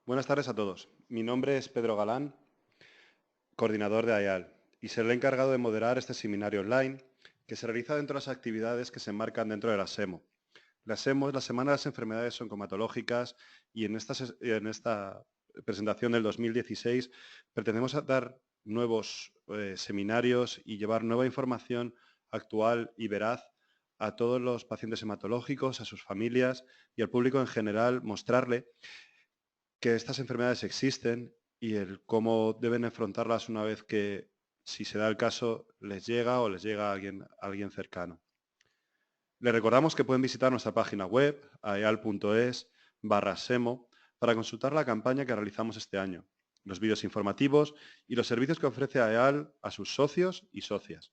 Buenas tardes a todos. Mi nombre es Pedro Galán, coordinador de AEAL, y seré el encargado de moderar este seminario online que se realiza dentro de las actividades que se enmarcan dentro de la SEMO. La SEMO es la Semana de las Enfermedades Oncomatológicas y en esta presentación del 2016 pretendemos dar nuevos seminarios y llevar nueva información actual y veraz a todos los pacientes hematológicos, a sus familias y al público en general, mostrarle que estas enfermedades existen y el cómo deben afrontarlas una vez que, si se da el caso, les llega o les llega a alguien cercano. Les recordamos que pueden visitar nuestra página web, aeal.es/semo, para consultar la campaña que realizamos este año, los vídeos informativos y los servicios que ofrece AEAL a sus socios y socias.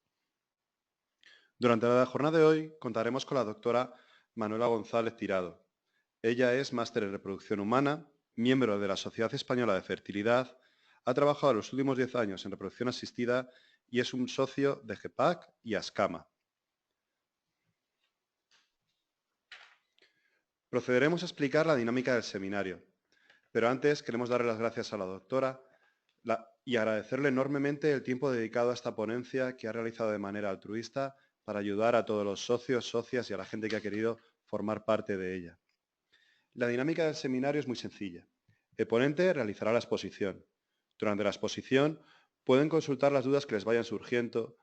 Durante la jornada de hoy contaremos con la doctora Manuela González Tirado. Ella es máster en reproducción humana, miembro de la Sociedad Española de Fertilidad, ha trabajado los últimos 10 años en reproducción asistida y es un socio de GEPAC y ASCAMA. Procederemos a explicar la dinámica del seminario, pero antes queremos darle las gracias a la doctora y agradecerle enormemente el tiempo dedicado a esta ponencia que ha realizado de manera altruista para ayudar a todos los socios, socias y a la gente que ha querido formar parte de ella. La dinámica del seminario es muy sencilla. El ponente realizará la exposición. Durante la exposición pueden consultar las dudas que les vayan surgiendo,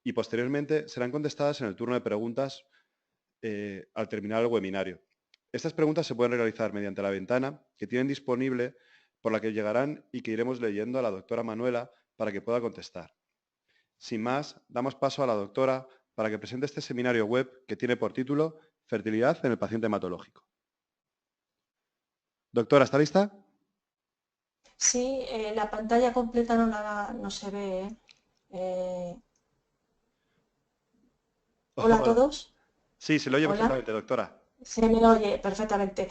y posteriormente serán contestadas en el turno de preguntas al terminar el webinario. Estas preguntas se pueden realizar mediante la ventana que tienen disponible, por la que llegarán y que iremos leyendo a la doctora Manuela para que pueda contestar. Sin más, damos paso a la doctora para que presente este seminario web que tiene por título Fertilidad en el paciente hematológico. Doctora, ¿está lista? Sí, la pantalla completa no se ve. Hola a Hola. todos. Sí, se lo oye Hola. perfectamente, doctora. Se me oye perfectamente.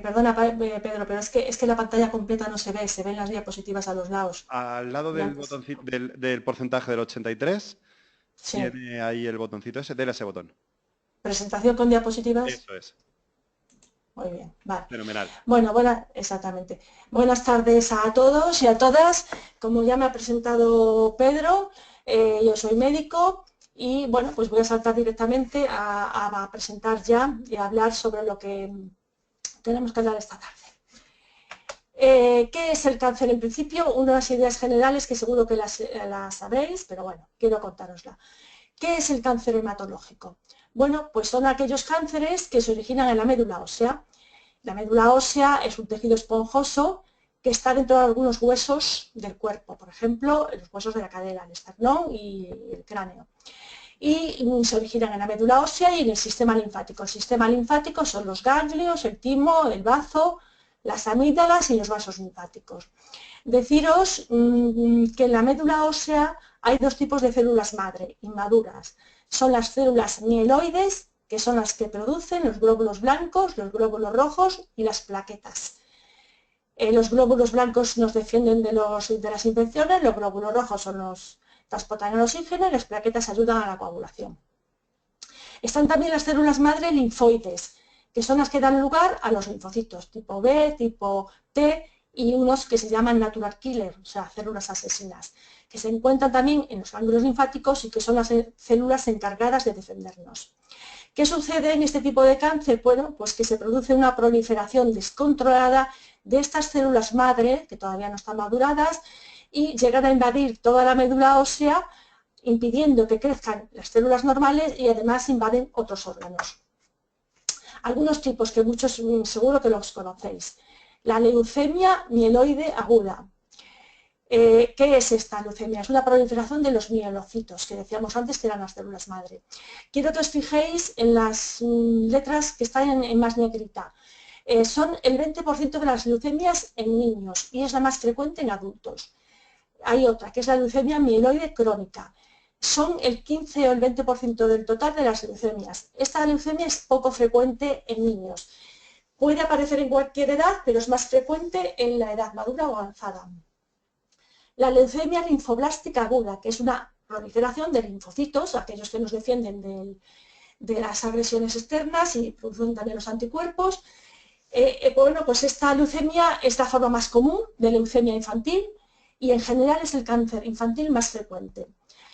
Perdona, Pedro, pero es que la pantalla completa no se ven las diapositivas a los lados. Al lado Y del antes, botoncito del porcentaje del 83, sí. tiene ahí el botoncito ese, dele a ese botón. Presentación con diapositivas. Eso es. Muy bien, vale. Fenomenal. Bueno, exactamente. Buenas tardes a todos y a todas. Como ya me ha presentado Pedro, yo soy médico y bueno, pues voy a saltar directamente a presentar ya y a hablar sobre lo que tenemos que hablar esta tarde. ¿Qué es el cáncer? En principio, unas ideas generales que seguro que las sabéis, pero bueno, quiero contárosla. ¿Qué es el cáncer hematológico? Bueno, pues son aquellos cánceres que se originan en la médula ósea. La médula ósea es un tejido esponjoso que está dentro de algunos huesos del cuerpo, por ejemplo, los huesos de la cadera, el esternón y el cráneo. Y se originan en la médula ósea y en el sistema linfático. El sistema linfático son los ganglios, el timo, el bazo, las amígdalas y los vasos linfáticos. Deciros que en la médula ósea hay dos tipos de células madre inmaduras. Son las células mieloides, que son las que producen los glóbulos blancos, los glóbulos rojos y las plaquetas. Los glóbulos blancos nos defienden de las infecciones, los glóbulos rojos transportan el oxígeno y las plaquetas ayudan a la coagulación. Están también las células madre linfoides, que son las que dan lugar a los linfocitos tipo B, tipo T y unos que se llaman natural killer, o sea, células asesinas, que se encuentran también en los ganglios linfáticos y que son las células encargadas de defendernos. ¿Qué sucede en este tipo de cáncer? Bueno, pues que se produce una proliferación descontrolada de estas células madre, que todavía no están maduradas, y llegan a invadir toda la médula ósea, impidiendo que crezcan las células normales y además invaden otros órganos. Algunos tipos que muchos seguro que los conocéis. La leucemia mieloide aguda. ¿Qué es esta leucemia? Es una proliferación de los mielocitos, que decíamos antes que eran las células madre. Quiero que os fijéis en las letras que están en más negrita. Son el 20% de las leucemias en niños y es la más frecuente en adultos. Hay otra, que es la leucemia mieloide crónica. Son el 15 o el 20% del total de las leucemias. Esta leucemia es poco frecuente en niños. Puede aparecer en cualquier edad, pero es más frecuente en la edad madura o avanzada. La leucemia linfoblástica aguda, que es una proliferación de linfocitos, aquellos que nos defienden de las agresiones externas y producen también los anticuerpos, Bueno, pues esta leucemia es la forma más común de leucemia infantil y en general es el cáncer infantil más frecuente.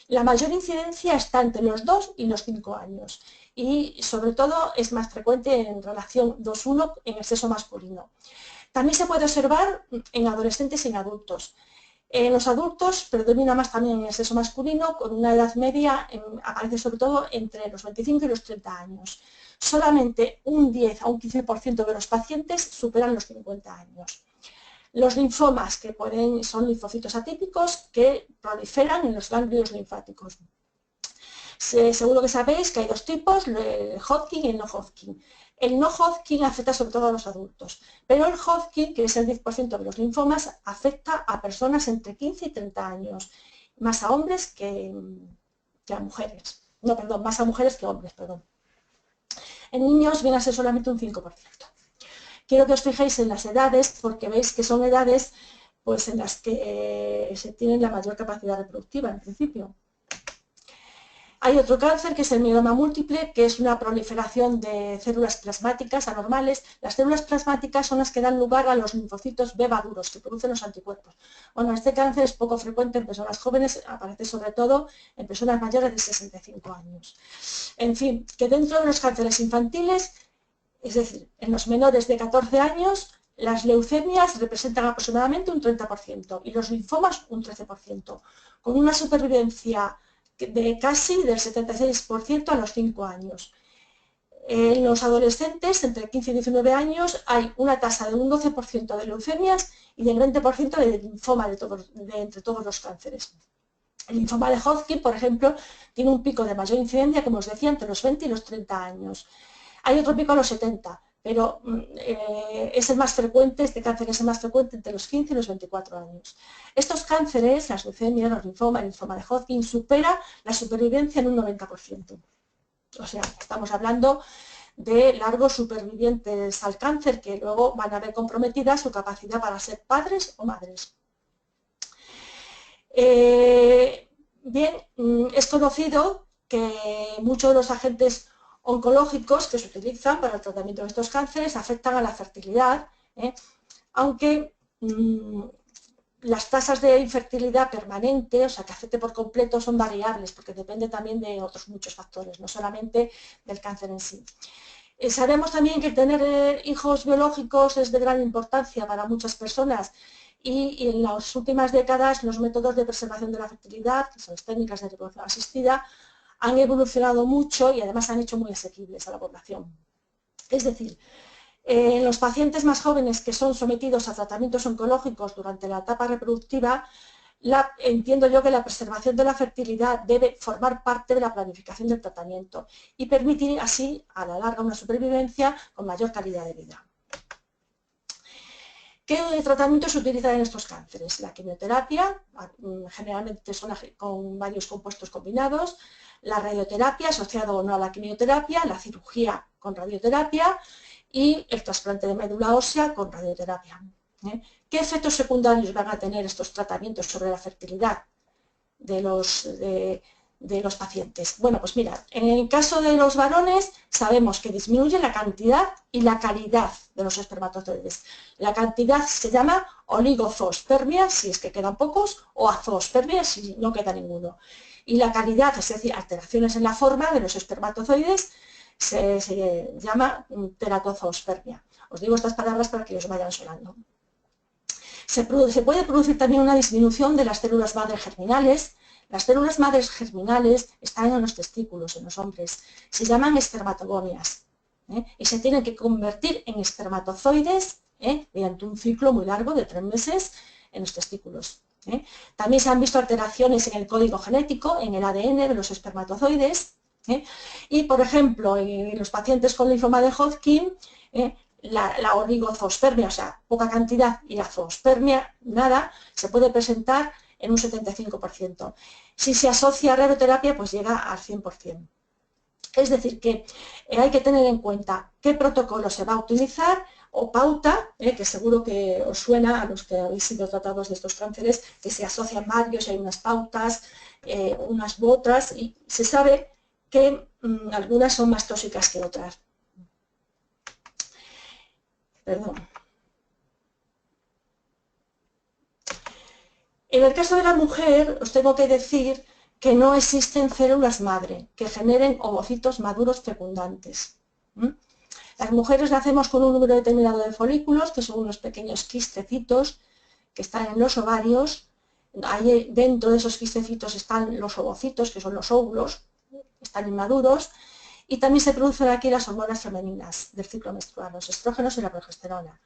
La mayor incidencia está entre los 2 y los 5 años y sobre todo es más frecuente en relación 2:1 en el sexo masculino. También se puede observar en adolescentes y en adultos. En los adultos predomina más también en el sexo masculino, con una edad media, aparece sobre todo entre los 25 y los 30 años. Solamente un 10 a un 15% de los pacientes superan los 50 años. Los linfomas, que son linfocitos atípicos que proliferan en los ganglios linfáticos. Seguro que sabéis que hay dos tipos, el Hodgkin y el no Hodgkin. El no Hodgkin afecta sobre todo a los adultos, pero el Hodgkin, que es el 10% de los linfomas, afecta a personas entre 15 y 30 años, más a hombres que a mujeres. No, perdón, más a mujeres que a hombres, perdón. En niños viene a ser solamente un 5%. Quiero que os fijéis en las edades, porque veis que son edades pues, en las que se tiene la mayor capacidad reproductiva, en principio. Hay otro cáncer que es el mieloma múltiple, que es una proliferación de células plasmáticas anormales. Las células plasmáticas son las que dan lugar a los linfocitos B maduros, que producen los anticuerpos. Bueno, este cáncer es poco frecuente en personas jóvenes, aparece sobre todo en personas mayores de 65 años. En fin, que dentro de los cánceres infantiles, es decir, en los menores de 14 años, las leucemias representan aproximadamente un 30% y los linfomas un 13%, con una supervivencia de casi del 76% a los 5 años. En los adolescentes, entre 15 y 19 años, hay una tasa de un 12% de leucemias y del 20% de linfoma entre todos los cánceres. El linfoma de Hodgkin, por ejemplo, tiene un pico de mayor incidencia, como os decía, entre los 20 y los 30 años. Hay otro pico a los 70, pero es el más frecuente, este cáncer es el más frecuente entre los 15 y los 24 años. Estos cánceres, las leucemias, los linfomas, el linfoma de Hodgkin, supera la supervivencia en un 90%. O sea, estamos hablando de largos supervivientes al cáncer que luego van a ver comprometida su capacidad para ser padres o madres. Bien, es conocido que muchos de los agentes oncológicos que se utilizan para el tratamiento de estos cánceres afectan a la fertilidad, aunque las tasas de infertilidad permanente, o sea, que afecte por completo, son variables, porque depende también de otros muchos factores, no solamente del cáncer en sí. Sabemos también que tener hijos biológicos es de gran importancia para muchas personas y en las últimas décadas los métodos de preservación de la fertilidad, que son las técnicas de reproducción asistida, han evolucionado mucho y además han hecho muy asequibles a la población. Es decir, en los pacientes más jóvenes que son sometidos a tratamientos oncológicos durante la etapa reproductiva, entiendo yo que la preservación de la fertilidad debe formar parte de la planificación del tratamiento y permitir así, a la larga, una supervivencia con mayor calidad de vida. ¿Qué tratamientos se utilizan en estos cánceres? La quimioterapia, generalmente son con varios compuestos combinados, la radioterapia asociada o no a la quimioterapia, la cirugía con radioterapia y el trasplante de médula ósea con radioterapia. ¿Qué efectos secundarios van a tener estos tratamientos sobre la fertilidad de los pacientes? Bueno, pues mira, en el caso de los varones sabemos que disminuye la cantidad y la calidad de los espermatozoides. La cantidad se llama oligozoospermia, si es que quedan pocos, o azoospermia, si no queda ninguno. Y la calidad, es decir, alteraciones en la forma de los espermatozoides, se llama teratozoospermia. Os digo estas palabras para que os vayan sonando. Se puede producir también una disminución de las células madre germinales. Las células madres germinales están en los testículos, en los hombres. Se llaman espermatogonias y se tienen que convertir en espermatozoides mediante un ciclo muy largo de 3 meses en los testículos. También se han visto alteraciones en el código genético, en el ADN de los espermatozoides. Y, por ejemplo, en los pacientes con linfoma de Hodgkin, la oligozoospermia, o sea, poca cantidad, y la zoospermia, nada, se puede presentar en un 75%. Si se asocia a radioterapia, pues llega al 100%. Es decir, que hay que tener en cuenta qué protocolo se va a utilizar o pauta, que seguro que os suena a los que habéis sido tratados de estos cánceres, que se asocian varios, hay unas pautas, unas u otras, y se sabe que algunas son más tóxicas que otras. Perdón. En el caso de la mujer, os tengo que decir que no existen células madre que generen ovocitos maduros fecundantes. Las mujeres nacemos con un número determinado de folículos, que son unos pequeños quistecitos que están en los ovarios. Ahí dentro de esos quistecitos están los ovocitos, que son los óvulos, están inmaduros, y también se producen aquí las hormonas femeninas del ciclo menstrual, los estrógenos y la progesterona.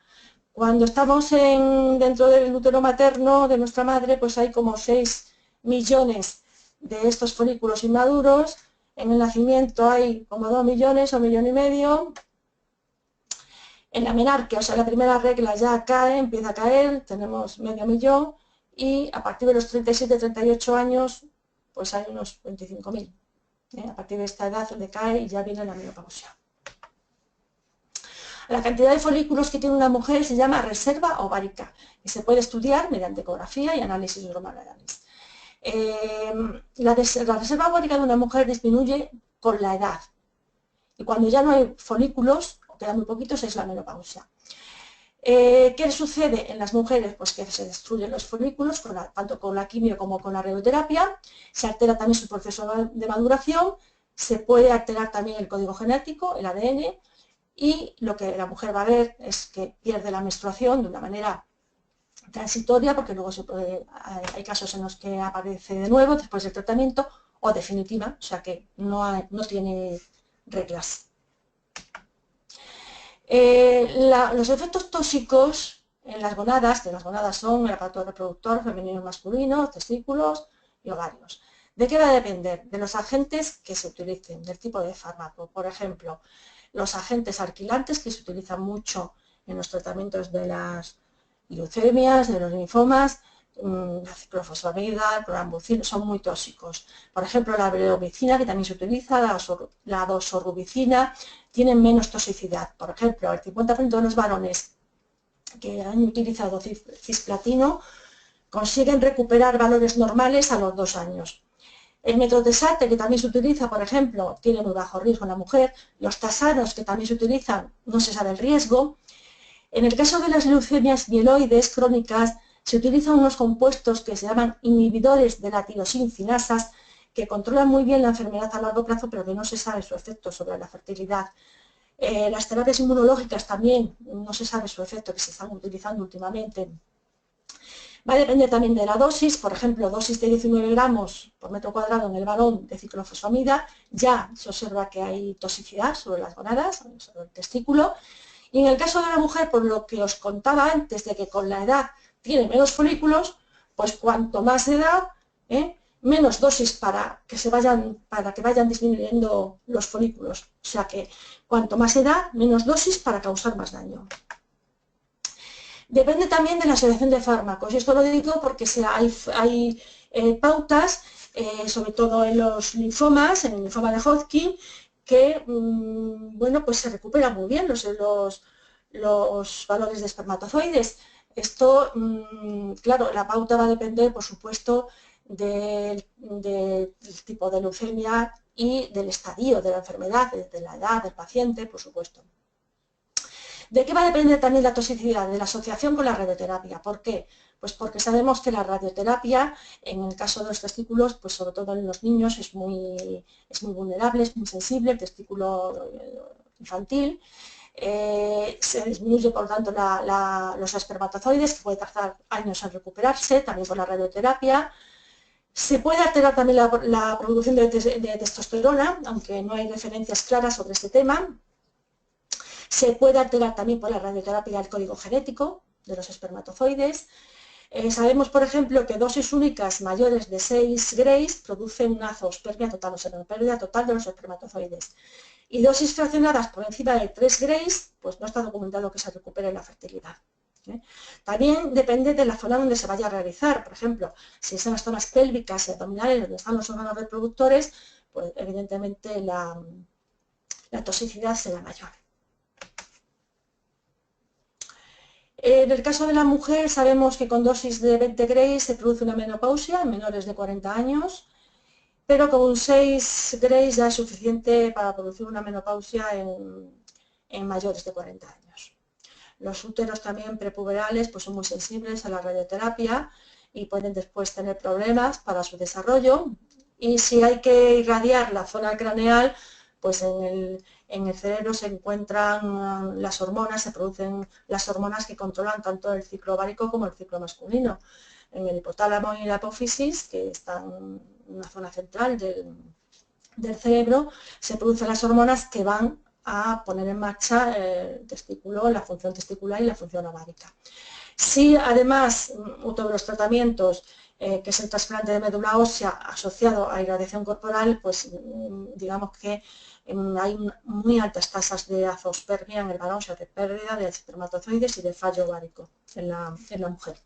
Cuando estamos dentro del útero materno de nuestra madre, pues hay como 6 millones de estos folículos inmaduros. En el nacimiento hay como 2 millones o 1,5 millones. En la menarquia, o sea, la primera regla ya cae, empieza a caer, tenemos 0,5 millón, y a partir de los 37-38 años, pues hay unos 25.000. A partir de esta edad decae y ya viene la menopausia. La cantidad de folículos que tiene una mujer se llama reserva ovárica y se puede estudiar mediante ecografía y análisis hormonales. La reserva ovárica de una mujer disminuye con la edad y cuando ya no hay folículos, o quedan muy poquitos, es la menopausia. ¿Qué sucede en las mujeres? Pues que se destruyen los folículos, tanto con la quimio como con la radioterapia, se altera también su proceso de maduración, se puede alterar también el código genético, el ADN, y lo que la mujer va a ver es que pierde la menstruación de una manera transitoria, porque luego hay casos en los que aparece de nuevo después del tratamiento, o definitiva, o sea que no tiene reglas. Los efectos tóxicos en las gonadas, que las gonadas son el aparato reproductor femenino y masculino, testículos y ovarios. ¿De qué va a depender? De los agentes que se utilicen, del tipo de fármaco. Por ejemplo, los agentes alquilantes que se utilizan mucho en los tratamientos de las leucemias, de los linfomas, la ciclofosfamida, el prolambucil, son muy tóxicos. Por ejemplo, la bleomicina, que también se utiliza, la doxorubicina, tienen menos toxicidad. Por ejemplo, el 50% de los varones que han utilizado cisplatino consiguen recuperar valores normales a los 2 años. El metotrexate, que también se utiliza, por ejemplo, tiene muy bajo riesgo en la mujer. Los tasados, que también se utilizan, no se sabe el riesgo. En el caso de las leucemias mieloides crónicas, se utilizan unos compuestos que se llaman inhibidores de la tirosincinasas, que controlan muy bien la enfermedad a largo plazo, pero que no se sabe su efecto sobre la fertilidad. Las terapias inmunológicas también no se sabe su efecto, que se están utilizando últimamente. Va a depender también de la dosis, por ejemplo, dosis de 19 gramos por metro cuadrado en el varón de ciclofosfamida, ya se observa que hay toxicidad sobre las gonadas, sobre el testículo. Y en el caso de la mujer, por lo que os contaba antes, de que con la edad tiene menos folículos, pues cuanto más edad, menos dosis para que vayan disminuyendo los folículos. O sea que cuanto más edad, menos dosis para causar más daño. Depende también de la selección de fármacos, y esto lo digo porque hay pautas, sobre todo en los linfomas, en el linfoma de Hodgkin, que bueno, pues se recuperan muy bien los valores de espermatozoides. Esto, claro, la pauta va a depender, por supuesto, del tipo de leucemia y del estadio de la enfermedad, de la edad del paciente, por supuesto. ¿De qué va a depender también la toxicidad? De la asociación con la radioterapia. ¿Por qué? Pues porque sabemos que la radioterapia, en el caso de los testículos, pues sobre todo en los niños, es muy vulnerable, es muy sensible, el testículo infantil. Se disminuye, por tanto, los espermatozoides, que puede tardar años en recuperarse, también con la radioterapia. Se puede alterar también la producción de testosterona, aunque no hay referencias claras sobre este tema. Se puede alterar también por la radioterapia el código genético de los espermatozoides. Sabemos, por ejemplo, que dosis únicas mayores de 6 Grays producen una zoospermia total, o sea, una pérdida total de los espermatozoides. Y dosis fraccionadas por encima de 3 Grays, pues no está documentado que se recupere la fertilidad. También depende de la zona donde se vaya a realizar. Por ejemplo, si es en las zonas pélvicas y abdominales donde están los órganos reproductores, pues evidentemente la toxicidad será mayor. En el caso de la mujer, sabemos que con dosis de 20 Grays se produce una menopausia en menores de 40 años, pero con 6 Grays ya es suficiente para producir una menopausia en mayores de 40 años. Los úteros también prepuberales pues son muy sensibles a la radioterapia y pueden después tener problemas para su desarrollo. Y si hay que irradiar la zona craneal, pues en el cerebro se encuentran las hormonas, se producen las hormonas que controlan tanto el ciclo ovárico como el ciclo masculino. En el hipotálamo y la apófisis, que están en una zona central del cerebro, se producen las hormonas que van a poner en marcha el testículo, la función testicular y la función ovárica. Si además otro de los tratamientos, que es el trasplante de médula ósea asociado a irradiación corporal, pues digamos que hay muy altas tasas de azoospermia en el varón, o sea, de pérdida de espermatozoides y de fallo ovárico en la mujer.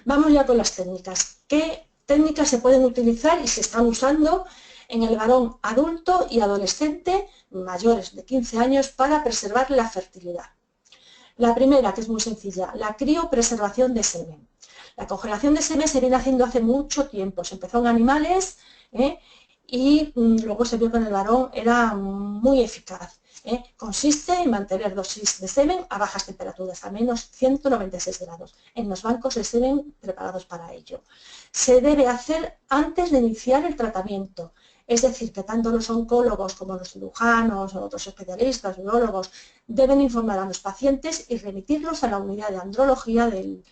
Vamos ya con las técnicas. ¿Qué técnicas se pueden utilizar y se están usando en el varón adulto y adolescente mayores de 15 años para preservar la fertilidad? La primera, que es muy sencilla, la criopreservación de semen. La congelación de semen se viene haciendo hace mucho tiempo, se empezó en animales y luego se vio que en el varón era muy eficaz. Consiste en mantener dosis de semen a bajas temperaturas, a menos 196 grados, en los bancos de semen preparados para ello. Se debe hacer antes de iniciar el tratamiento. Es decir, que tanto los oncólogos como los cirujanos o otros especialistas, urólogos, deben informar a los pacientes y remitirlos a la unidad de andrología del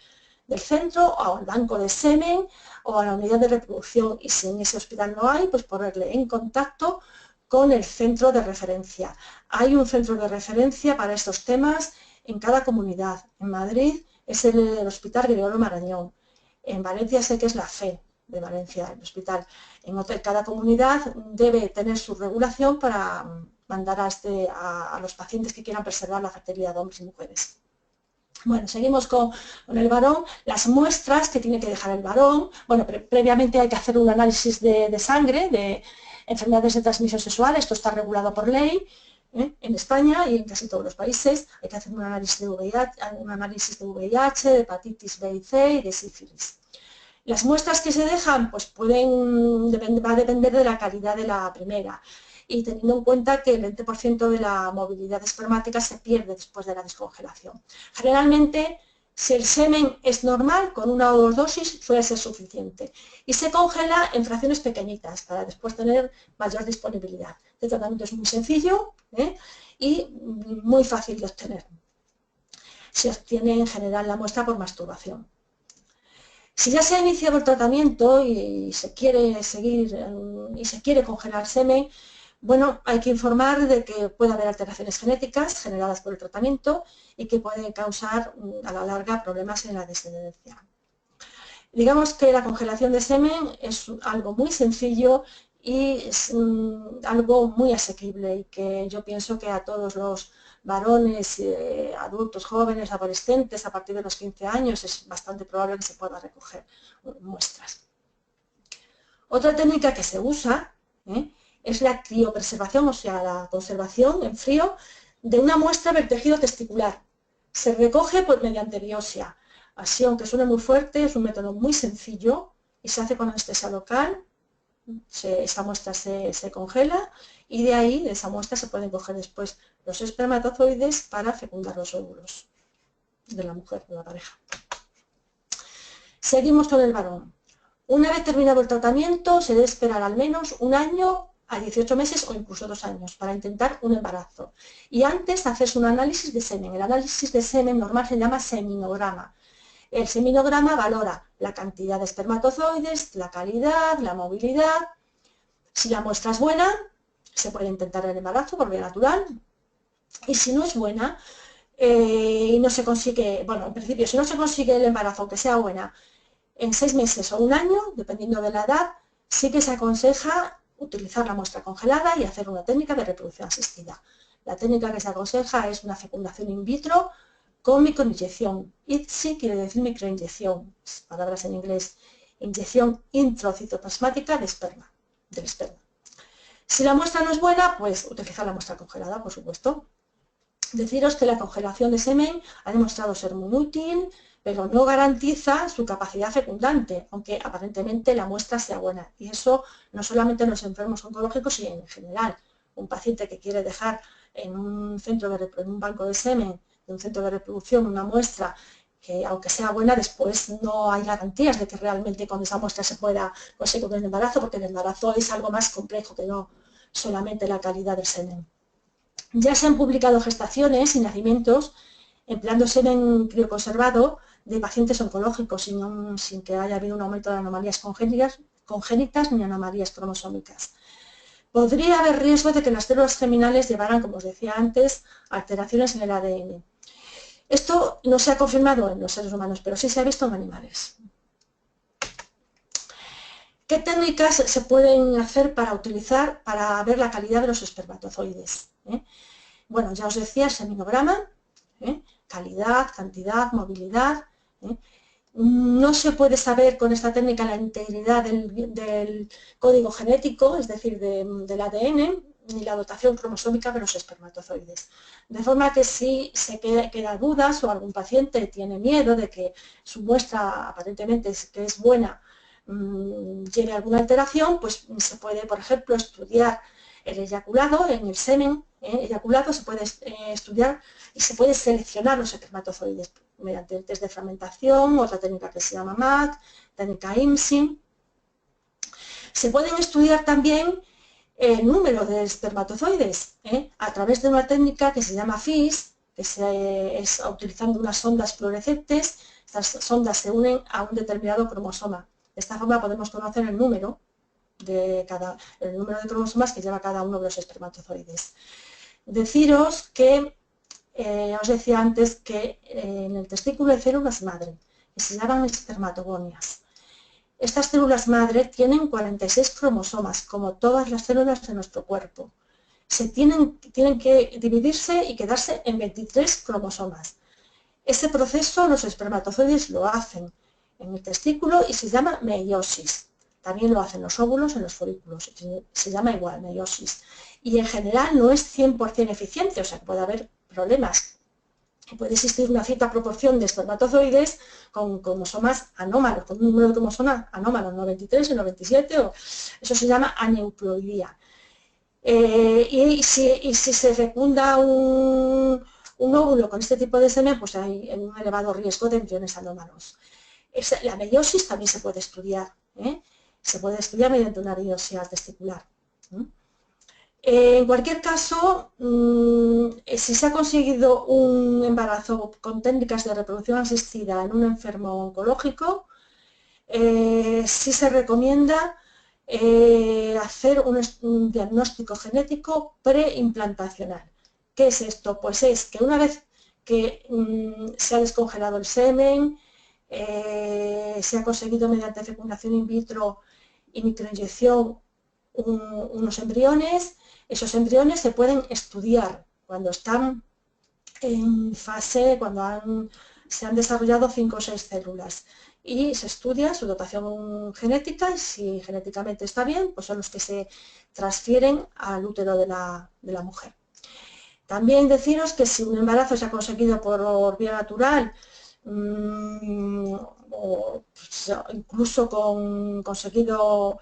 centro o al banco de semen o a la unidad de reproducción. Y si en ese hospital no hay, pues ponerle en contacto con el centro de referencia. Hay un centro de referencia para estos temas en cada comunidad. En Madrid es el Hospital Gregorio Marañón. En Valencia sé que es la FE de Valencia, el hospital. En cada comunidad debe tener su regulación para mandar a los pacientes que quieran preservar la fertilidad de hombres y mujeres. Bueno, seguimos con el varón. Las muestras que tiene que dejar el varón. Bueno, previamente hay que hacer un análisis de sangre, de enfermedades de transmisión sexual. Esto está regulado por ley en España y en casi todos los países. Hay que hacer un análisis de VIH, de hepatitis B y C y de sífilis. Las muestras que se dejan pues va a depender de la calidad de la primera y teniendo en cuenta que el 20% de la movilidad espermática se pierde después de la descongelación. Generalmente, si el semen es normal, con una o dos dosis suele ser suficiente y se congela en fracciones pequeñitas para después tener mayor disponibilidad. El tratamiento es muy sencillo y muy fácil de obtener. Se obtiene en general la muestra por masturbación. Si ya se ha iniciado el tratamiento y se quiere seguir y se quiere congelar semen, bueno, hay que informar de que puede haber alteraciones genéticas generadas por el tratamiento y que pueden causar a la larga problemas en la descendencia. Digamos que la congelación de semen es algo muy sencillo y es algo muy asequible y que yo pienso que a todos los varones, adultos, jóvenes, adolescentes, a partir de los 15 años, es bastante probable que se pueda recoger muestras. Otra técnica que se usa es la criopreservación, o sea, la conservación en frío de una muestra del tejido testicular. Se recoge mediante biopsia. Así, aunque suene muy fuerte, es un método muy sencillo y se hace con anestesia local. Esa muestra se congela y de ahí, de esa muestra, se pueden coger después los espermatozoides para fecundar los óvulos de la mujer, de la pareja. Seguimos con el varón. Una vez terminado el tratamiento, se debe esperar al menos un año a 18 meses o incluso 2 años para intentar un embarazo. Y antes hacerse un análisis de semen. El análisis de semen normal se llama seminograma. El seminograma valora la cantidad de espermatozoides, la calidad, la movilidad. Si la muestra es buena, se puede intentar el embarazo por vía natural. Y si no es buena y no se consigue, bueno, en principio, si no se consigue el embarazo, aunque sea buena, en 6 meses o un año, dependiendo de la edad, sí que se aconseja utilizar la muestra congelada y hacer una técnica de reproducción asistida. La técnica que se aconseja es una fecundación in vitro con microinyección. ICSI quiere decir microinyección, palabras en inglés, inyección intracitoplasmática del esperma. Si la muestra no es buena, pues utilizar la muestra congelada, por supuesto. Deciros que la congelación de semen ha demostrado ser muy útil, pero no garantiza su capacidad fecundante, aunque aparentemente la muestra sea buena. Y eso no solamente en los enfermos oncológicos, sino en general. Un paciente que quiere dejar en un banco de semen, de un centro de reproducción, una muestra que aunque sea buena, después no hay garantías de que realmente con esa muestra se pueda conseguir un embarazo, porque el embarazo es algo más complejo que no solamente la calidad del semen. Ya se han publicado gestaciones y nacimientos empleando semen crioconservado de pacientes oncológicos sin que haya habido un aumento de anomalías congénitas ni anomalías cromosómicas. Podría haber riesgo de que las células germinales llevaran, como os decía antes, alteraciones en el ADN. Esto no se ha confirmado en los seres humanos, pero sí se ha visto en animales. ¿Qué técnicas se pueden hacer para utilizar para ver la calidad de los espermatozoides? Bueno, ya os decía, el seminograma, calidad, cantidad, movilidad. No se puede saber con esta técnica la integridad del código genético, es decir, del ADN, ni la dotación cromosómica de los espermatozoides. De forma que si se queda dudas o algún paciente tiene miedo de que su muestra aparentemente que es buena lleve alguna alteración, pues se puede, por ejemplo, estudiar el eyaculado en el semen eyaculado, se puede estudiar y se puede seleccionar los espermatozoides mediante el test de fragmentación, otra técnica que se llama MAC, técnica IMSI. Se pueden estudiar también el número de espermatozoides a través de una técnica que se llama FIS, que es utilizando unas sondas fluorescentes. Estas sondas se unen a un determinado cromosoma. De esta forma podemos conocer el número de cromosomas que lleva cada uno de los espermatozoides. Deciros que, os decía antes, que en el testículo hay células madre, que se llaman espermatogonias. Estas células madre tienen 46 cromosomas, como todas las células de nuestro cuerpo. Tienen que dividirse y quedarse en 23 cromosomas. Ese proceso los espermatozoides lo hacen en el testículo y se llama meiosis. También lo hacen los óvulos en los folículos, se llama igual, meiosis. Y en general no es 100% eficiente, o sea que puede haber problemas. Puede existir una cierta proporción de espermatozoides con cromosomas anómalos, con un número de cromosomas anómalos, 93 o 97, eso se llama aneuploidía. Y si se fecunda un óvulo con este tipo de semen, pues hay un elevado riesgo de embriones anómalos. La meiosis también se puede estudiar, se puede estudiar mediante una biopsia testicular. En cualquier caso, si se ha conseguido un embarazo con técnicas de reproducción asistida en un enfermo oncológico, sí se recomienda hacer un diagnóstico genético preimplantacional. ¿Qué es esto? Pues es que una vez que se ha descongelado el semen, se ha conseguido mediante fecundación in vitro y microinyección unos embriones. Esos embriones se pueden estudiar cuando están en fase, cuando se han desarrollado 5 o 6 células. Y se estudia su dotación genética y si genéticamente está bien, pues son los que se transfieren al útero de la mujer. También deciros que si un embarazo se ha conseguido por vía natural, o incluso conseguido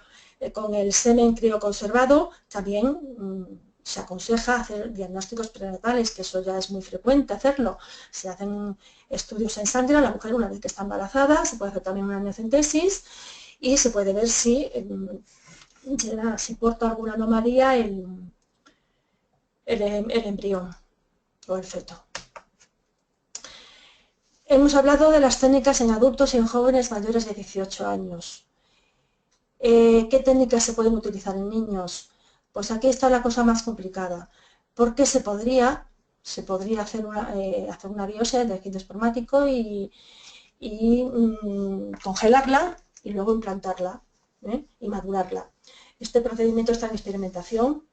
con el semen crioconservado, también se aconseja hacer diagnósticos prenatales, que eso ya es muy frecuente hacerlo. Se hacen estudios en sangre a la mujer una vez que está embarazada, se puede hacer también una amniocentesis y se puede ver si porta alguna anomalía el embrión o el feto. Hemos hablado de las técnicas en adultos y en jóvenes mayores de 18 años. ¿Qué técnicas se pueden utilizar en niños? Pues aquí está la cosa más complicada, porque se podría hacer una biopsia del tejido espermático y congelarla y luego implantarla y madurarla. Este procedimiento está en experimentación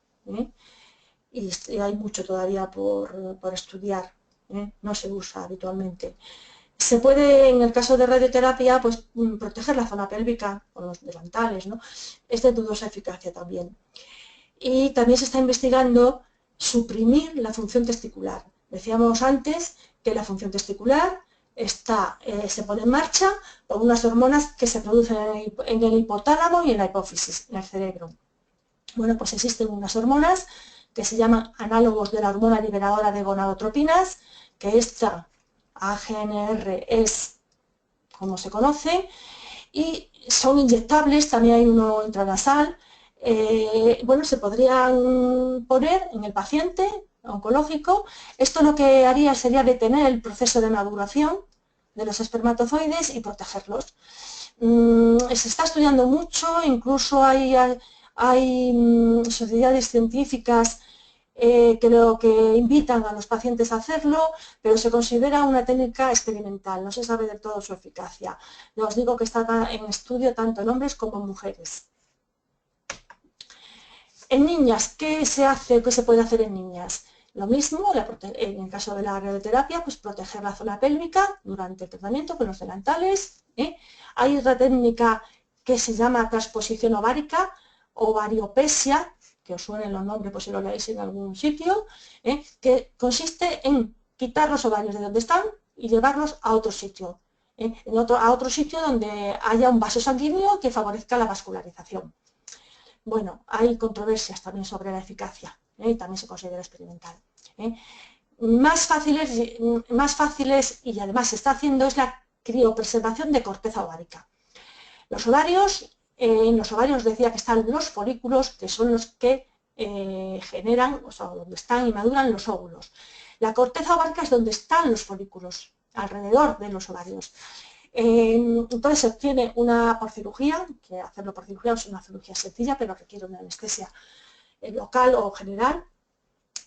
y hay mucho todavía por estudiar, no se usa habitualmente. Se puede, en el caso de radioterapia, pues proteger la zona pélvica con los delantales, ¿no? Es de dudosa eficacia también. Y también se está investigando suprimir la función testicular. Decíamos antes que la función testicular se pone en marcha por unas hormonas que se producen en el hipotálamo y en la hipófisis, en el cerebro. Bueno, pues existen unas hormonas que se llaman análogos de la hormona liberadora de gonadotropinas, que esta AGNR es como se conoce, y son inyectables, también hay uno intranasal. Bueno, se podrían poner en el paciente oncológico. Esto lo que haría sería detener el proceso de maduración de los espermatozoides y protegerlos. Se está estudiando mucho, incluso hay sociedades científicas que invitan a los pacientes a hacerlo, pero se considera una técnica experimental, no se sabe del todo su eficacia. Ya os digo que está en estudio tanto en hombres como en mujeres. En niñas, ¿qué se hace, qué se puede hacer en niñas? Lo mismo, en el caso de la radioterapia, pues proteger la zona pélvica durante el tratamiento con los delantales. Hay otra técnica que se llama transposición ovárica, ovariopesia, que os suenen los nombres por si lo leéis en algún sitio, que consiste en quitar los ovarios de donde están y llevarlos a otro sitio, a otro sitio donde haya un vaso sanguíneo que favorezca la vascularización. Bueno, hay controversias también sobre la eficacia, y también se considera experimental. Más fáciles y además se está haciendo es la criopreservación de corteza ovárica. Los ovarios, en los ovarios decía que están los folículos, que son los que generan, o sea, donde están y maduran los óvulos. La corteza ovárica es donde están los folículos, alrededor de los ovarios. Entonces se obtiene por cirugía, que hacerlo por cirugía es una cirugía sencilla, pero requiere una anestesia local o general.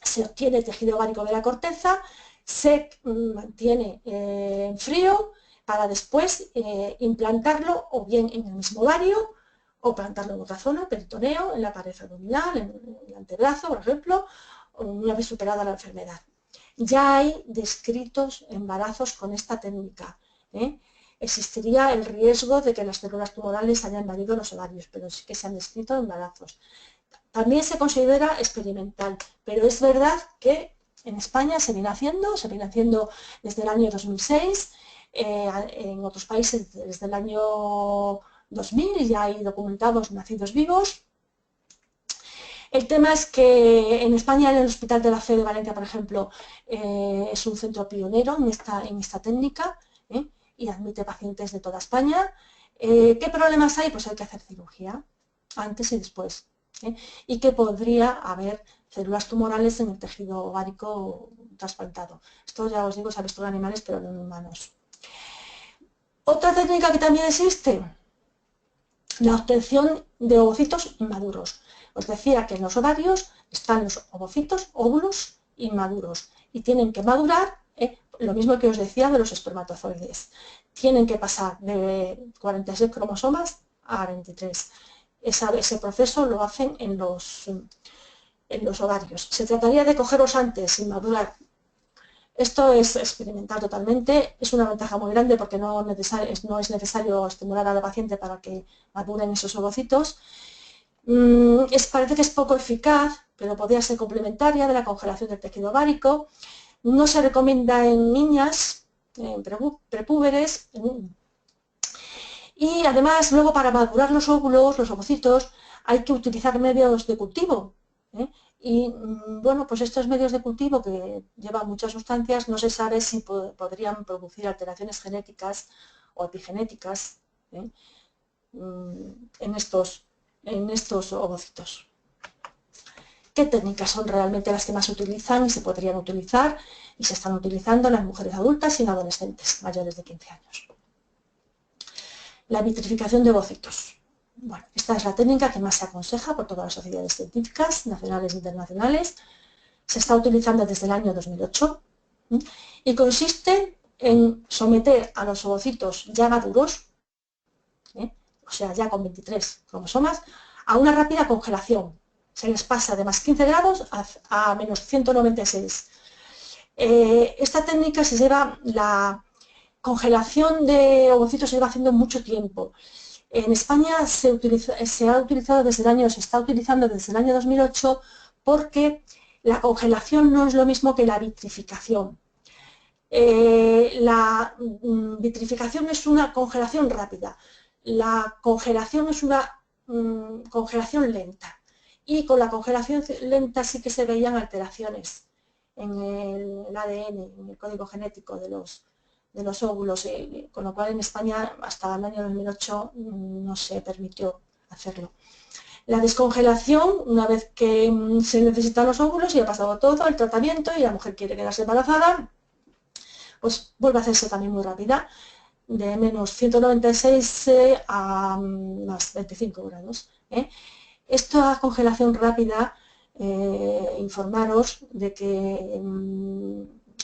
Se obtiene tejido ovárico de la corteza, se mantiene en frío para después implantarlo o bien en el mismo ovario o plantarlo en otra zona, peritoneo, en la pared abdominal, en el antebrazo, por ejemplo, una vez superada la enfermedad. Ya hay descritos embarazos con esta técnica. Existiría el riesgo de que las células tumorales hayan invadido los ovarios, pero sí que se han descrito embarazos. También se considera experimental, pero es verdad que en España se viene haciendo desde el año 2006, en otros países desde el año 2000 ya hay documentados nacidos vivos. El tema es que en España, en el Hospital de la Fe de Valencia, por ejemplo, es un centro pionero en esta técnica, y admite pacientes de toda España. ¿Qué problemas hay? Pues hay que hacer cirugía antes y después. Y que podría haber células tumorales en el tejido ovárico trasplantado. Esto ya os digo, se ha visto en animales, pero no en humanos. Otra técnica que también existe, la obtención de ovocitos inmaduros. Os decía que en los ovarios están los ovocitos, óvulos inmaduros, y tienen que madurar, lo mismo que os decía de los espermatozoides. Tienen que pasar de 46 cromosomas a 23. Ese proceso lo hacen en los ovarios. Se trataría de cogerlos antes, sin madurar. Esto es experimental totalmente, es una ventaja muy grande porque no es necesario estimular a la paciente para que maduren esos ovocitos. Parece que es poco eficaz, pero podría ser complementaria de la congelación del tejido ovárico. No se recomienda en niñas, en prepúberes. Y además, luego para madurar los óvulos, los ovocitos, hay que utilizar medios de cultivo. Y bueno, pues estos medios de cultivo que llevan muchas sustancias, no se sabe si podrían producir alteraciones genéticas o epigenéticas en estos ovocitos. ¿Qué técnicas son realmente las que más se utilizan y se podrían utilizar y se están utilizando en las mujeres adultas y en adolescentes mayores de 15 años? La vitrificación de ovocitos. Bueno, esta es la técnica que más se aconseja por todas las sociedades científicas, nacionales e internacionales. Se está utilizando desde el año 2008 y consiste en someter a los ovocitos ya maduros, o sea, ya con 23 cromosomas, a una rápida congelación. Se les pasa de más 15 grados a menos 196. Esta técnica la congelación de ovocitos se lleva haciendo mucho tiempo. En España se está utilizando desde el año 2008 porque la congelación no es lo mismo que la vitrificación. La vitrificación es una congelación rápida, la congelación es una congelación lenta. y con la congelación lenta sí que se veían alteraciones en el ADN, en el código genético de los óvulos, con lo cual en España hasta el año 2008 no se permitió hacerlo. La descongelación, una vez que se necesitan los óvulos y ha pasado todo el tratamiento y la mujer quiere quedarse embarazada, pues vuelve a hacerse también muy rápida, de menos 196 a más 25 grados. Esta congelación rápida, informaros de que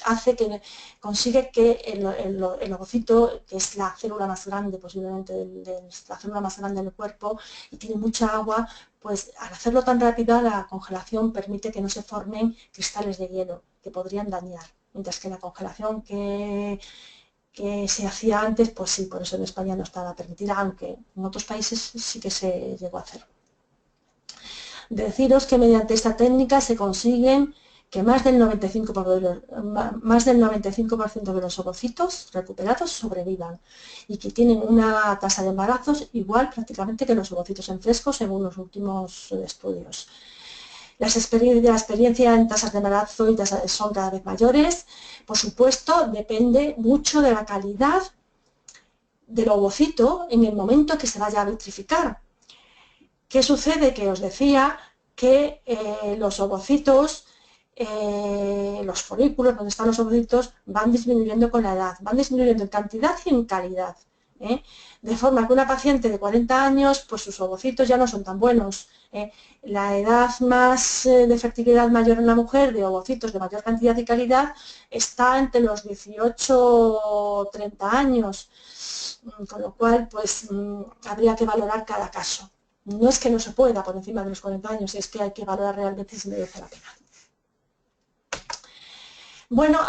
hace que consigue que el ovocito, que es la célula más grande posiblemente, la célula más grande del cuerpo y tiene mucha agua, pues al hacerlo tan rápida la congelación permite que no se formen cristales de hielo que podrían dañar, mientras que la congelación que se hacía antes, pues sí, por eso en España no estaba permitida, aunque en otros países sí que se llegó a hacer. Deciros que mediante esta técnica se consiguen que más del 95% de los ovocitos recuperados sobrevivan y que tienen una tasa de embarazos igual prácticamente que los ovocitos en fresco según los últimos estudios. La experiencia en tasas de embarazo son cada vez mayores. Por supuesto, depende mucho de la calidad del ovocito en el momento que se vaya a vitrificar. ¿Qué sucede? Que os decía que los ovocitos, los folículos donde están los ovocitos, van disminuyendo con la edad, van disminuyendo en cantidad y en calidad. De forma que una paciente de 40 años, pues sus ovocitos ya no son tan buenos. La edad más de fertilidad mayor en la mujer, de ovocitos de mayor cantidad y calidad, está entre los 18 o 30 años, con lo cual pues habría que valorar cada caso. No es que no se pueda por encima de los 40 años, es que hay que valorar realmente si merece la pena. Bueno,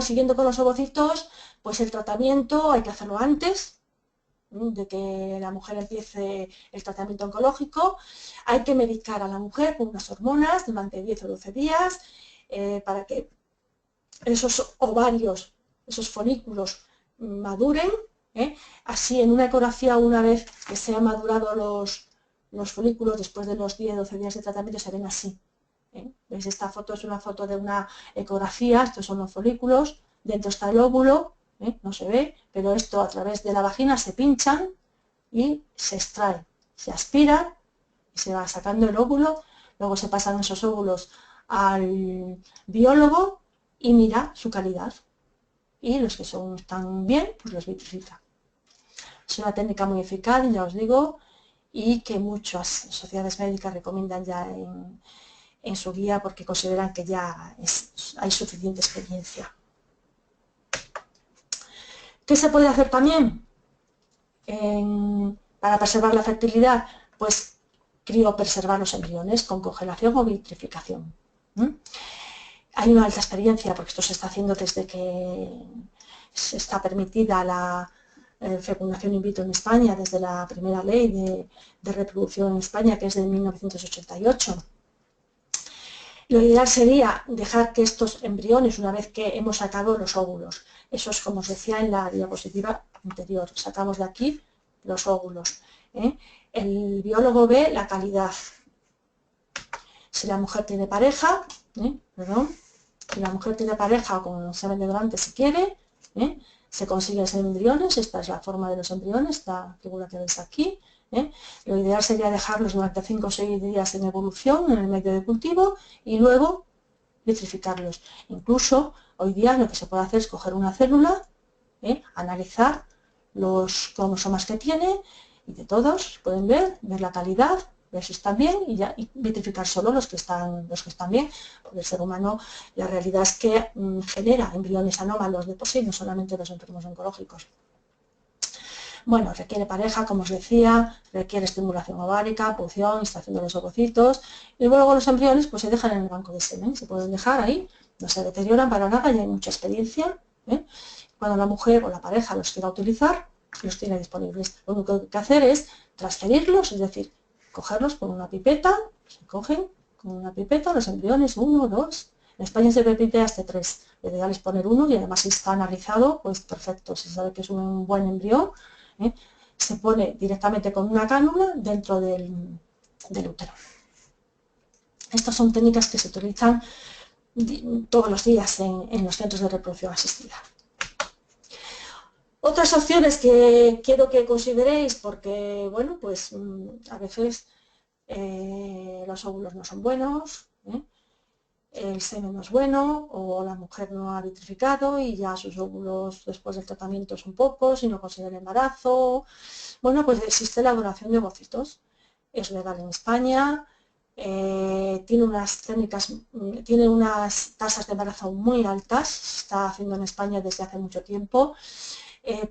siguiendo con los ovocitos, pues el tratamiento hay que hacerlo antes de que la mujer empiece el tratamiento oncológico. Hay que medicar a la mujer con unas hormonas durante 10 o 12 días para que esos ovarios, esos folículos maduren. Así en una ecografía, una vez que se han madurado los folículos, después de los 10 o 12 días de tratamiento, se ven así. ¿Veis? Esta foto es una foto de una ecografía, estos son los folículos, dentro está el óvulo, no se ve, pero esto a través de la vagina se pinchan y se extrae, se aspira y se va sacando el óvulo, luego se pasan esos óvulos al biólogo y mira su calidad. Y los que están bien, pues los vitrifica. Es una técnica muy eficaz, ya os digo, y que muchas sociedades médicas recomiendan ya en su guía porque consideran que ya hay suficiente experiencia. ¿Qué se puede hacer también para preservar la fertilidad? Pues criopreservar los embriones con congelación o vitrificación. Hay una alta experiencia, porque esto se está haciendo desde que está permitida la fecundación in vitro en España, desde la primera ley de reproducción en España, que es de 1988. Lo ideal sería dejar que estos embriones, una vez que hemos sacado los óvulos, eso es como os decía en la diapositiva anterior, sacamos de aquí los óvulos. El biólogo ve la calidad. Si la mujer tiene pareja, si la mujer tiene pareja o con semen de donante si quiere, se consiguen embriones, esta es la forma de los embriones, esta figura que veis aquí. Lo ideal sería dejarlos durante 5 o 6 días en evolución en el medio de cultivo y luego vitrificarlos. Incluso hoy día lo que se puede hacer es coger una célula, analizar los cromosomas que tiene y de todos pueden ver la calidad, ver si están bien y vitrificar solo los que están bien, porque el ser humano la realidad es que genera embriones anómalos de por sí, no solamente los enfermos oncológicos. Bueno, requiere pareja, como os decía, requiere estimulación ovárica, punción, extracción de los ovocitos y luego los embriones pues se dejan en el banco de semen, se pueden dejar ahí, no se deterioran para nada y hay mucha experiencia. Cuando la mujer o la pareja los quiera utilizar, los tiene disponibles. Lo único que hay que hacer es transferirlos, es decir, cogerlos con una pipeta, se cogen con una pipeta los embriones, 1, 2, en España se permite hasta 3, lo ideal es poner 1 y además si está analizado, pues perfecto, se sabe que es un buen embrión. Se pone directamente con una cánula dentro del útero. Estas son técnicas que se utilizan todos los días en los centros de reproducción asistida. Otras opciones que quiero que consideréis, porque bueno, pues a veces los óvulos no son buenos, el semen no es bueno, o la mujer no ha vitrificado y ya sus óvulos después del tratamiento son pocos y no consigue el embarazo. Bueno, pues existe la donación de ovocitos. Es legal en España, tiene unas técnicas, tiene unas tasas de embarazo muy altas, se está haciendo en España desde hace mucho tiempo.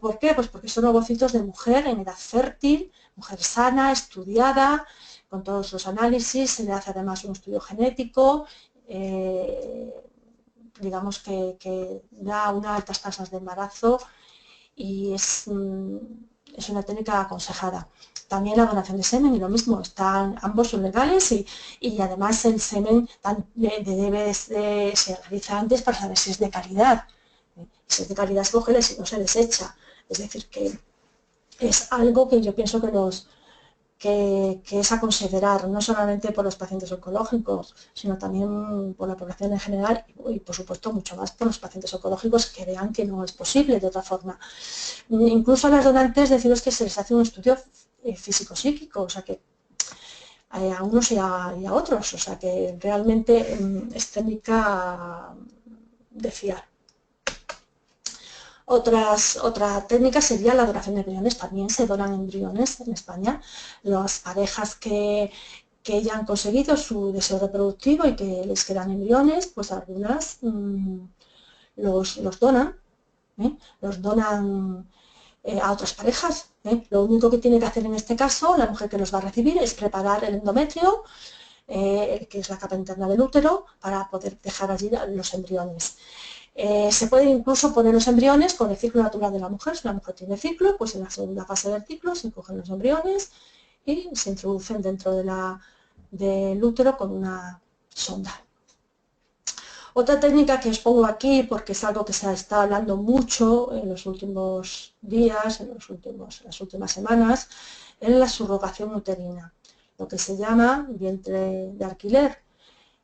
¿Por qué? Pues porque son ovocitos de mujer en edad fértil, mujer sana, estudiada, con todos los análisis, se le hace además un estudio genético, digamos que da unas altas tasas de embarazo y es una técnica aconsejada. También la donación de semen y lo mismo, ambos son legales y además el semen se realiza antes para saber si es de calidad. Si es de calidad se coge y no se desecha. Es decir, que es algo que yo pienso que es a considerar, no solamente por los pacientes oncológicos, sino también por la población en general y por supuesto mucho más por los pacientes oncológicos que vean que no es posible de otra forma. Incluso a las donantes deciros que se les hace un estudio físico-psíquico, o sea que a unos y a otros, o sea que realmente es técnica de fiar. Otra técnica sería la donación de embriones. También se donan embriones en España. Las parejas que ya han conseguido su deseo reproductivo y que les quedan embriones, pues algunas los donan. Los donan a otras parejas. Lo único que tiene que hacer en este caso la mujer que los va a recibir es preparar el endometrio, que es la capa interna del útero, para poder dejar allí los embriones. Se pueden incluso poner los embriones con el ciclo natural de la mujer. Si la mujer tiene ciclo, pues en la segunda fase del ciclo se cogen los embriones y se introducen dentro del útero con una sonda. Otra técnica que os pongo aquí, porque es algo que se está hablando mucho en los últimos días, en las últimas semanas, es la subrogación uterina, lo que se llama vientre de alquiler.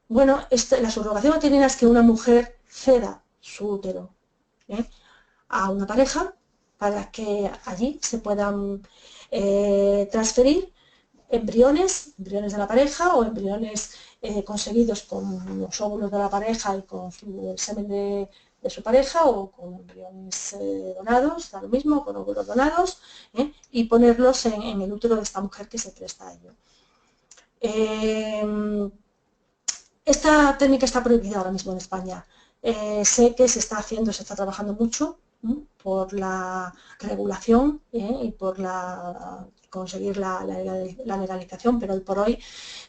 Bueno, la subrogación uterina es que una mujer ceda su útero a una pareja para que allí se puedan transferir embriones de la pareja o embriones conseguidos con los óvulos de la pareja y con el semen de su pareja o con embriones donados, da lo mismo, con óvulos donados, y ponerlos en el útero de esta mujer que se presta a ello. Esta técnica está prohibida ahora mismo en España. Sé que se está trabajando mucho por la regulación y por conseguir la legalización, pero hoy por hoy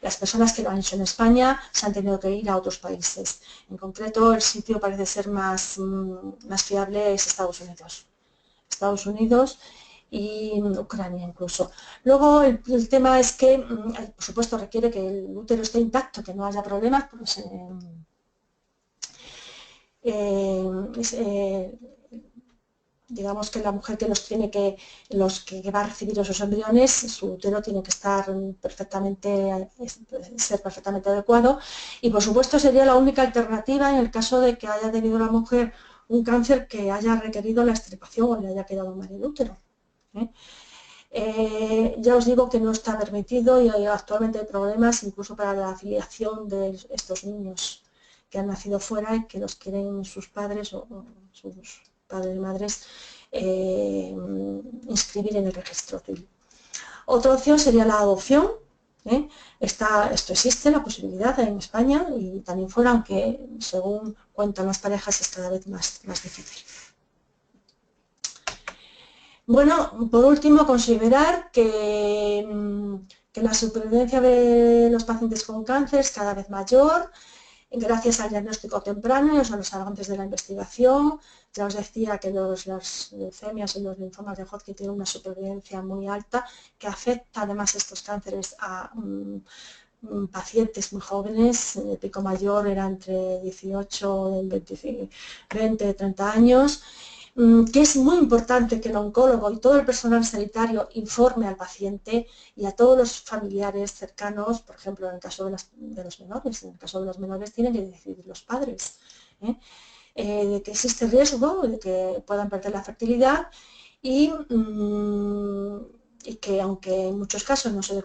las personas que lo han hecho en España se han tenido que ir a otros países. En concreto, el sitio parece ser más fiable es Estados Unidos. Estados Unidos y Ucrania incluso. Luego el tema es que, por supuesto, requiere que el útero esté intacto, que no haya problemas, pues, digamos que la mujer que va a recibir esos embriones, su útero tiene que estar ser perfectamente adecuado y por supuesto sería la única alternativa en el caso de que haya tenido la mujer un cáncer que haya requerido la extirpación o le haya quedado mal el útero. Ya os digo que no está permitido y actualmente hay problemas incluso para la afiliación de estos niños que han nacido fuera y que los quieren sus padres o sus padres y madres inscribir en el registro civil. Otra opción sería la adopción. Esto existe, la posibilidad en España y también fuera, aunque según cuentan las parejas es cada vez más difícil. Bueno, por último, considerar que la supervivencia de los pacientes con cáncer es cada vez mayor, gracias al diagnóstico temprano y a los avances de la investigación. Ya os decía que las leucemias y los linfomas de Hodgkin tienen una supervivencia muy alta, que afecta además estos cánceres a pacientes muy jóvenes. El pico mayor era entre 18 y 20, 30 años. que es muy importante que el oncólogo y todo el personal sanitario informe al paciente y a todos los familiares cercanos, por ejemplo, en el caso de los menores, en el caso de los menores tienen que decidir los padres, ¿eh? De que existe riesgo de que puedan perder la fertilidad y, y que aunque en muchos casos no se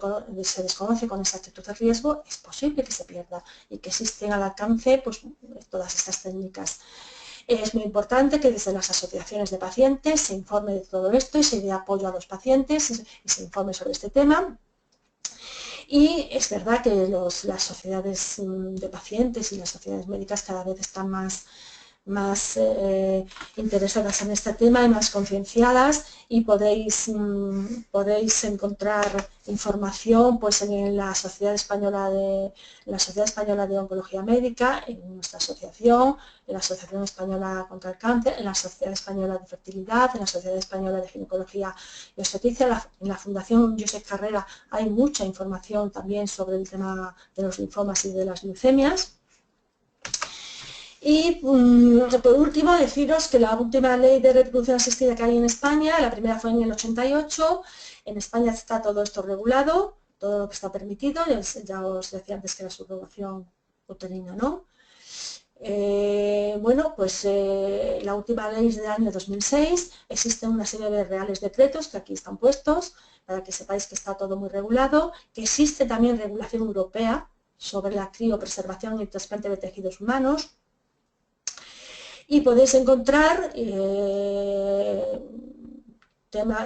desconoce con exactitud el riesgo, es posible que se pierda y que existen al alcance pues, todas estas técnicas. Es muy importante que desde las asociaciones de pacientes se informe de todo esto y se dé apoyo a los pacientes y se informe sobre este tema. Y es verdad que las sociedades de pacientes y las sociedades médicas cada vez están más interesadas en este tema y más concienciadas, y podéis encontrar información pues, en la Sociedad Española de Oncología Médica, en nuestra asociación, en la Asociación Española contra el Cáncer, en la Sociedad Española de Fertilidad, en la Sociedad Española de Ginecología y Obstetricia, en la Fundación Josep Carrera hay mucha información también sobre el tema de los linfomas y de las leucemias. Y por último deciros que la última ley de reproducción asistida que hay en España, la primera fue en el 88, en España está todo esto regulado, todo lo que está permitido, ya os decía antes que la subrogación uterina, ¿no? Bueno, pues la última ley es del año 2006, existen una serie de reales decretos que aquí están puestos, para que sepáis que está todo muy regulado, que existe también regulación europea sobre la criopreservación y el trasplante de tejidos humanos, y podéis encontrar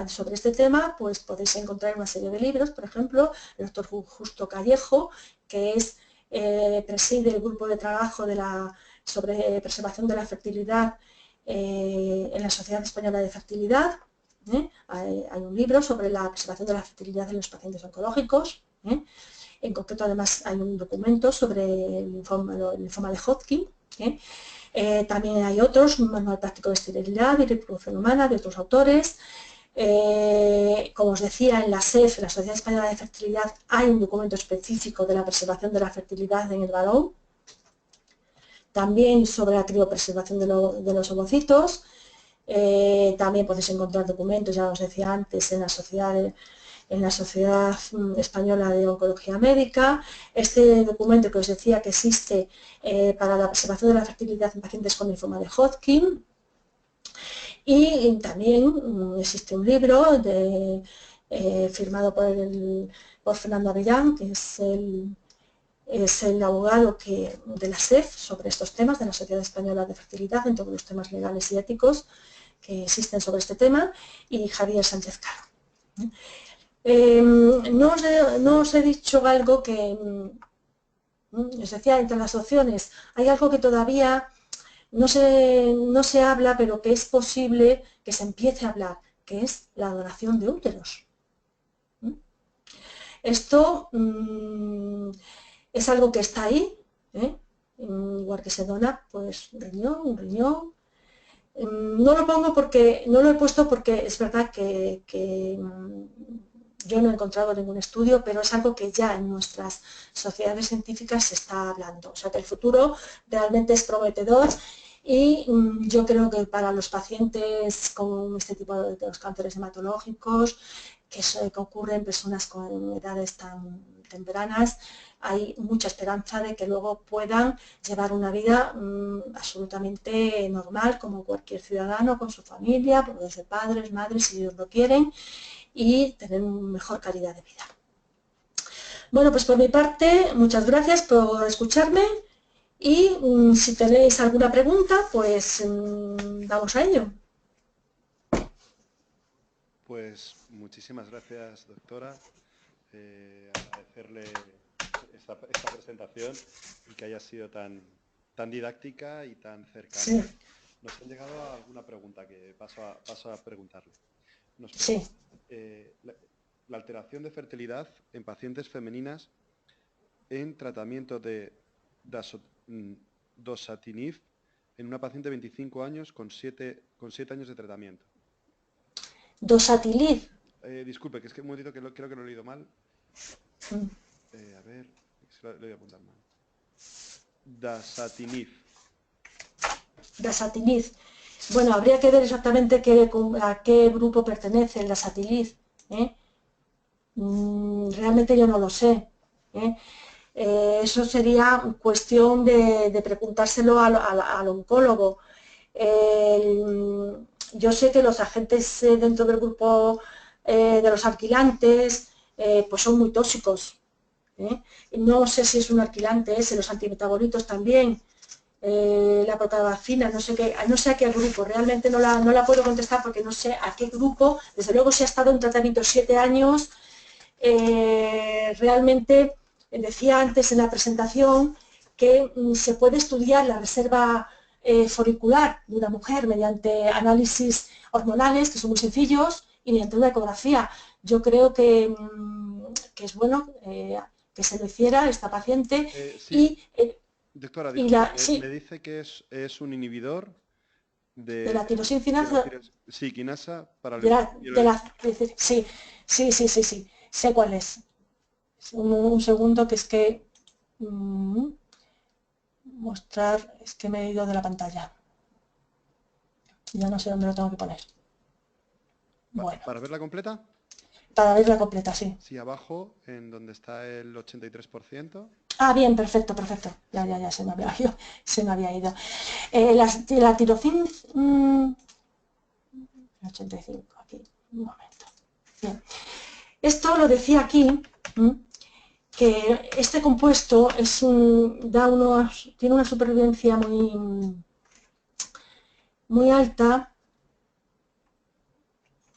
sobre este tema, pues podéis encontrar una serie de libros, por ejemplo, el doctor Justo Callejo, que preside el grupo de trabajo sobre preservación de la fertilidad en la Sociedad Española de Fertilidad. Hay un libro sobre la preservación de la fertilidad en los pacientes oncológicos. En concreto, además, hay un documento sobre el linfoma de Hodgkin. También hay otros, un manual práctico de esterilidad y reproducción humana de otros autores. Como os decía, en la SEF, la Sociedad Española de Fertilidad, hay un documento específico de la preservación de la fertilidad en el varón. También sobre la criopreservación de los ovocitos. También podéis encontrar documentos, ya os decía antes, en la Sociedad Española de Oncología Médica. Este documento que os decía que existe para la preservación de la fertilidad en pacientes con linfoma de Hodgkin. Y también existe un libro firmado por Fernando Avellán, que es el abogado de la SEF sobre estos temas, de la Sociedad Española de Fertilidad, en todos los temas legales y éticos que existen sobre este tema, y Javier Sánchez Caro. No os he dicho algo que, os decía, entre las opciones, hay algo que todavía no se habla, pero que es posible que se empiece a hablar, que es la donación de úteros. Esto es algo que está ahí, igual que se dona, pues un riñón. No lo pongo porque, no lo he puesto porque es verdad que yo no he encontrado ningún estudio, pero es algo que ya en nuestras sociedades científicas se está hablando. O sea que el futuro realmente es prometedor y yo creo que para los pacientes con este tipo de los cánceres hematológicos, que ocurre en personas con edades tan tempranas, hay mucha esperanza de que luego puedan llevar una vida absolutamente normal, como cualquier ciudadano, con su familia, pueden ser padres, madres, si ellos lo quieren, y tener una mejor calidad de vida. Bueno, pues por mi parte, muchas gracias por escucharme y si tenéis alguna pregunta, pues vamos a ello. Pues muchísimas gracias, doctora. Agradecerle esta presentación y que haya sido tan didáctica y tan cercana. Sí. Nos han llegado alguna pregunta que paso a preguntarle. Sí. La alteración de fertilidad en pacientes femeninas en tratamiento de Dasatinib en una paciente de 25 años con 7 años de tratamiento. Dasatinib. Disculpe, que es que un momentito que creo que lo he leído mal. A ver, lo voy a apuntar mal. Dasatinib. Dasatinib. Bueno, habría que ver exactamente a qué grupo pertenece la satiliz, ¿eh? Realmente yo no lo sé, ¿eh? Eso sería cuestión de preguntárselo al oncólogo. Yo sé que los agentes dentro del grupo de los alquilantes pues son muy tóxicos, ¿eh? No sé si es un alquilante ese, los antimetabolitos también, la propagacina, no sé a qué grupo, realmente no la puedo contestar porque no sé a qué grupo, desde luego si ha estado en tratamiento 7 años, realmente decía antes en la presentación que se puede estudiar la reserva folicular de una mujer mediante análisis hormonales, que son muy sencillos, y mediante una ecografía. Yo creo que es bueno que se lo hiciera esta paciente Sí, y, doctora, y disculpe, me sí, dice que es un inhibidor de la de la tirosinfinasa, sí, quinasa para sí, sí, sí, sí, sí, sé cuál es. Un segundo que es que mostrar, es que me he ido de la pantalla. Ya no sé dónde lo tengo que poner. Bueno, para verla completa. para verla completa, sí. Sí, abajo, en donde está el 83%. Ah, bien, perfecto, perfecto. Ya, se me había ido. Se me había ido. La tirofin 85, aquí, un momento. Bien. Esto lo decía aquí, que este compuesto tiene una supervivencia muy alta.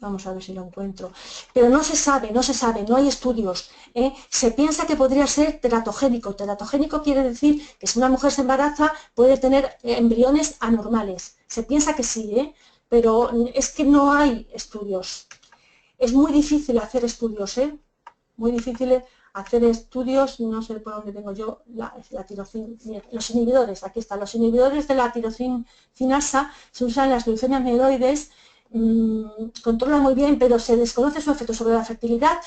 Vamos a ver si lo encuentro. Pero no se sabe, no hay estudios. Se piensa que podría ser teratogénico. Teratogénico quiere decir que si una mujer se embaraza puede tener embriones anormales. Se piensa que sí, pero es que no hay estudios. Es muy difícil hacer estudios, muy difícil hacer estudios, no sé por dónde tengo yo la tirosina, los inhibidores, aquí están, los inhibidores de la tirosinfinasa se usan en las leucemias mieloides, controlan muy bien, pero se desconoce su efecto sobre la fertilidad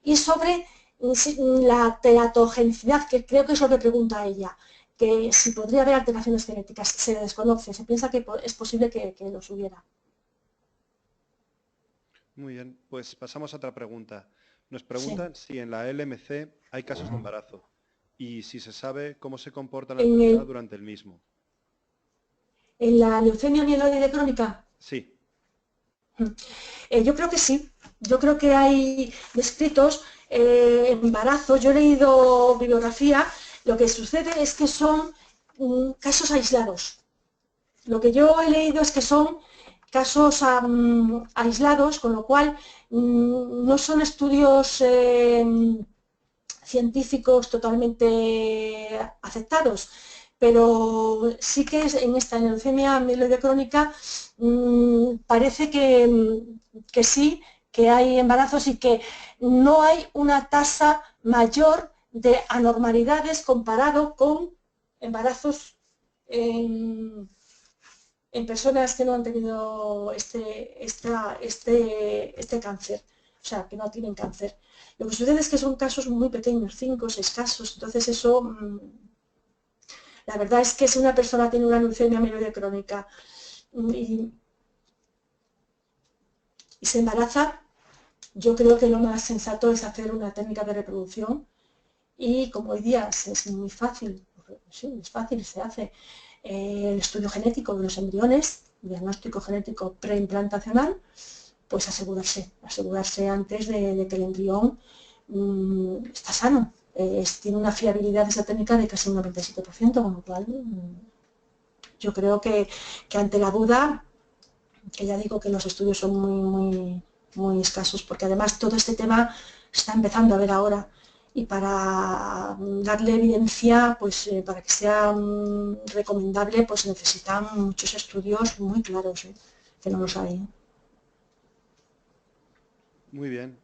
y sobre la teratogenicidad, que creo que es lo que pregunta ella, que si podría haber alteraciones genéticas, se desconoce, se piensa que es posible que los hubiera. Muy bien, pues pasamos a otra pregunta. Nos Sí. preguntan si en la LMC hay casos de embarazo y si se sabe cómo se comporta la En, enfermedad el, durante el mismo. en la leucemia mieloide crónica, Sí, yo creo que sí, yo creo que hay descritos embarazos, yo he leído bibliografía, lo que sucede es que son casos aislados. Lo que yo he leído es que son casos aislados, con lo cual no son estudios científicos totalmente aceptados, pero sí que en esta leucemia mieloide crónica parece que sí, que hay embarazos y que no hay una tasa mayor de anormalidades comparado con embarazos en personas que no han tenido este cáncer, o sea, que no tienen cáncer. Lo que sucede es que son casos muy pequeños, 5 o 6 casos, entonces eso, la verdad es que si una persona tiene una leucemia mieloide crónica y se embaraza, yo creo que lo más sensato es hacer una técnica de reproducción y como hoy día es muy fácil, sí, es fácil, se hace el estudio genético de los embriones, diagnóstico genético preimplantacional, pues asegurarse antes de que el embrión está sano. Tiene una fiabilidad de esa técnica de casi un 97%, con lo cual yo creo que ante la duda, que ya digo que los estudios son muy escasos, porque además todo este tema se está empezando a ver ahora y para darle evidencia, pues para que sea recomendable, pues necesitan muchos estudios muy claros, que no los hay. muy bien.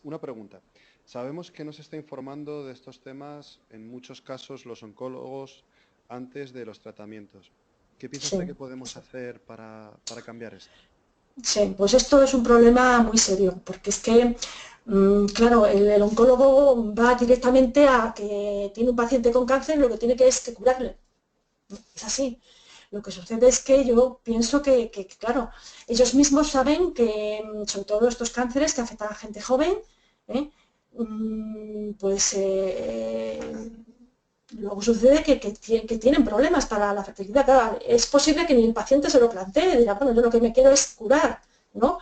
Una pregunta. Sabemos que no se está informando de estos temas en muchos casos los oncólogos antes de los tratamientos. ¿Qué piensa usted Sí, que podemos sí. hacer para cambiar esto? Sí, pues esto es un problema muy serio, porque es que, claro, el oncólogo va directamente a que tiene un paciente con cáncer y lo que tiene que es que curarle. Es así. Lo que sucede es que yo pienso que, claro, ellos mismos saben que, sobre todo estos cánceres que afectan a gente joven, ¿eh? Pues luego sucede que tienen problemas para la fertilidad. Claro, es posible que ni el paciente se lo plantee, dirá, bueno, yo lo que me quiero es curar, ¿no?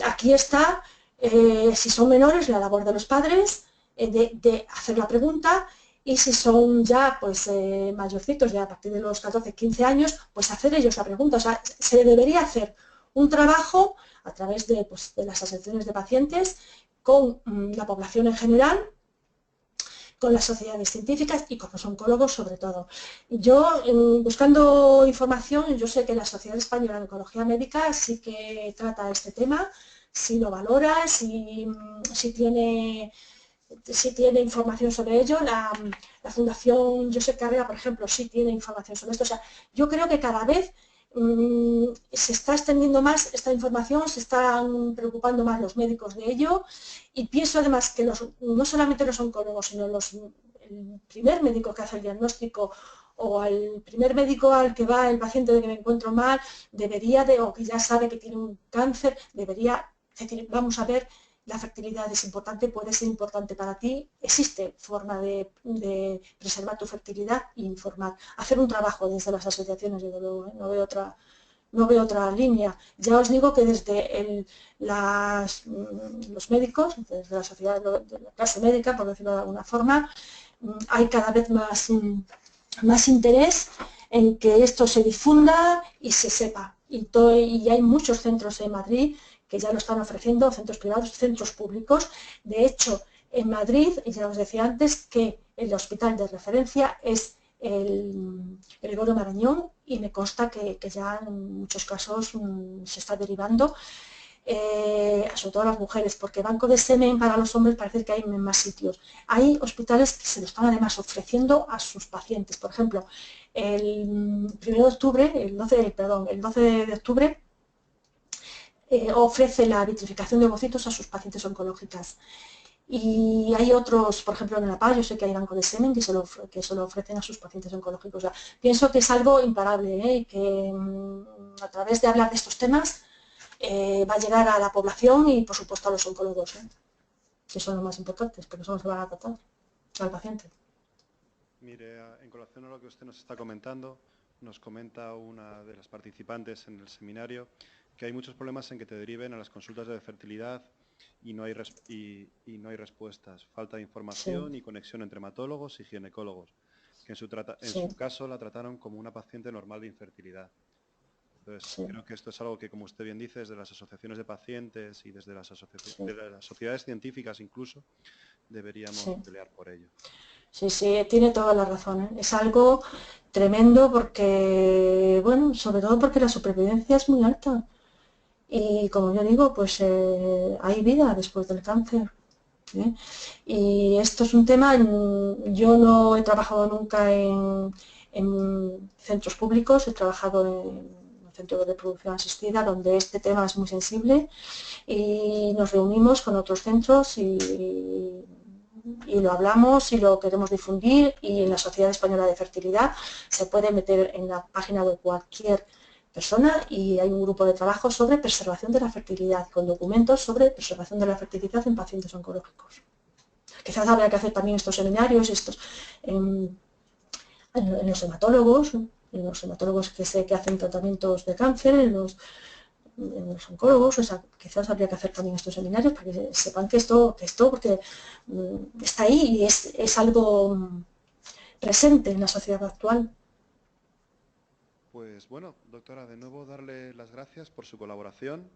Aquí está, si son menores, la labor de los padres, de hacer la pregunta, y si son ya pues mayorcitos, ya a partir de los 14, 15 años, pues hacer ellos la pregunta. O sea, se debería hacer un trabajo a través de, pues, de las asociaciones de pacientes con la población en general, con las sociedades científicas y con los oncólogos sobre todo. Yo, buscando información, yo sé que la Sociedad Española de Oncología Médica sí que trata este tema, sí lo valora, sí tiene información sobre ello. La Fundación Josep Carrera, por ejemplo, sí tiene información sobre esto. O sea, yo creo que cada vez se está extendiendo más esta información, se están preocupando más los médicos de ello, y pienso además que no solamente los oncólogos, sino el primer médico que hace el diagnóstico o al primer médico al que va el paciente de que me encuentro mal, o que ya sabe que tiene un cáncer, debería decir, vamos a ver, la fertilidad es importante, puede ser importante para ti, existe forma de preservar tu fertilidad e informar. Hacer un trabajo desde las asociaciones, desde luego, no veo otra línea. Ya os digo que desde los médicos, desde la sociedad de la clase médica, por decirlo de alguna forma, hay cada vez más interés en que esto se difunda y se sepa. Y hay muchos centros en Madrid que ya lo están ofreciendo, centros privados, centros públicos. De hecho, en Madrid, ya os decía antes, que el hospital de referencia es el Gregorio Marañón, y me consta que ya en muchos casos se está derivando, sobre todo a las mujeres, porque banco de semen para los hombres parece que hay en más sitios. Hay hospitales que se lo están además ofreciendo a sus pacientes. Por ejemplo, el 1 de octubre, el 12 de octubre, ofrece la vitrificación de ovocitos a sus pacientes oncológicas. Y hay otros, por ejemplo en La Paz, yo sé que hay banco de semen que se lo ofrecen a sus pacientes oncológicos. O sea, pienso que es algo imparable, y que a través de hablar de estos temas va a llegar a la población y por supuesto a los oncólogos, que son los más importantes, porque son los que van a tratar al paciente. Mire, en colación a lo que usted nos está comentando, nos comenta una de las participantes en el seminario que hay muchos problemas en que te deriven a las consultas de fertilidad y no hay respuestas. Falta de información y conexión entre hematólogos y ginecólogos, que en su caso la trataron como una paciente normal de infertilidad. Entonces, creo que esto es algo que, como usted bien dice, desde las asociaciones de pacientes y desde las sociedades científicas incluso, deberíamos pelear por ello. Sí, tiene toda la razón. Es algo tremendo porque, bueno, sobre todo porque la supervivencia es muy alta. Y como yo digo, pues hay vida después del cáncer. Y esto es un tema, yo no he trabajado nunca en centros públicos, he trabajado en un centro de reproducción asistida donde este tema es muy sensible, y nos reunimos con otros centros y lo hablamos y lo queremos difundir. Y en la Sociedad Española de Fertilidad se puede meter en la página web cualquier persona y hay un grupo de trabajo sobre preservación de la fertilidad, con documentos sobre preservación de la fertilidad en pacientes oncológicos. Quizás habría que hacer también estos seminarios, en los hematólogos que sé que hacen tratamientos de cáncer, en los oncólogos. O sea, quizás habría que hacer también estos seminarios para que sepan que esto porque está ahí y es algo presente en la sociedad actual. Pues bueno, doctora, de nuevo darle las gracias por su colaboración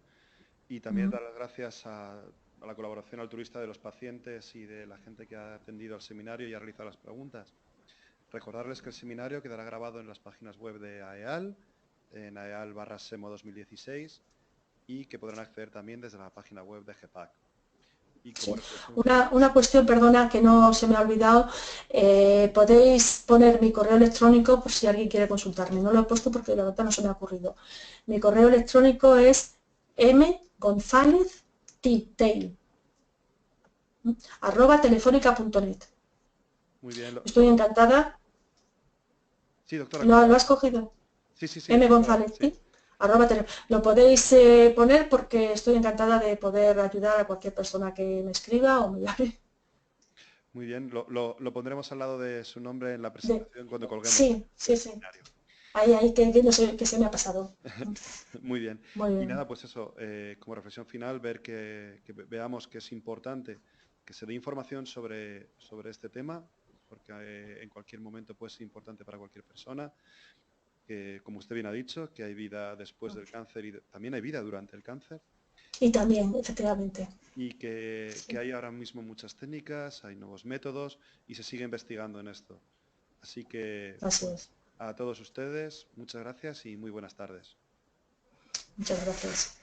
y también dar las gracias a la colaboración altruista de los pacientes y de la gente que ha atendido al seminario y ha realizado las preguntas. Recordarles que el seminario quedará grabado en las páginas web de AEAL, en AEAL/SEMO 2016, y que podrán acceder también desde la página web de GEPAC. Una cuestión, perdona, que no se me ha olvidado. Podéis poner mi correo electrónico por si alguien quiere consultarme. No lo he puesto porque la verdad no se me ha ocurrido. Mi correo electrónico es mgonzalez@telefónica.net. Muy bien. Estoy encantada. Sí, doctora. ¿Lo has cogido? Sí, sí, sí. mgonzalez, Sí. Lo podéis poner porque estoy encantada de poder ayudar a cualquier persona que me escriba o me llame. Muy bien, lo pondremos al lado de su nombre en la De- presentación cuando colguemos sí, el sí, sí. seminario. Ahí que no sé qué se me ha pasado. Muy bien. Muy Y bien. nada, pues eso, como reflexión final, ver que veamos que es importante que se dé información sobre este tema, porque en cualquier momento puede ser importante para cualquier persona, que como usted bien ha dicho, que hay vida después del cáncer y también hay vida durante el cáncer, Y también, efectivamente. y que Sí, hay ahora mismo muchas técnicas, hay nuevos métodos y se sigue investigando en esto. Así que, así bueno, es. a todos ustedes, muchas gracias y muy buenas tardes. Muchas gracias.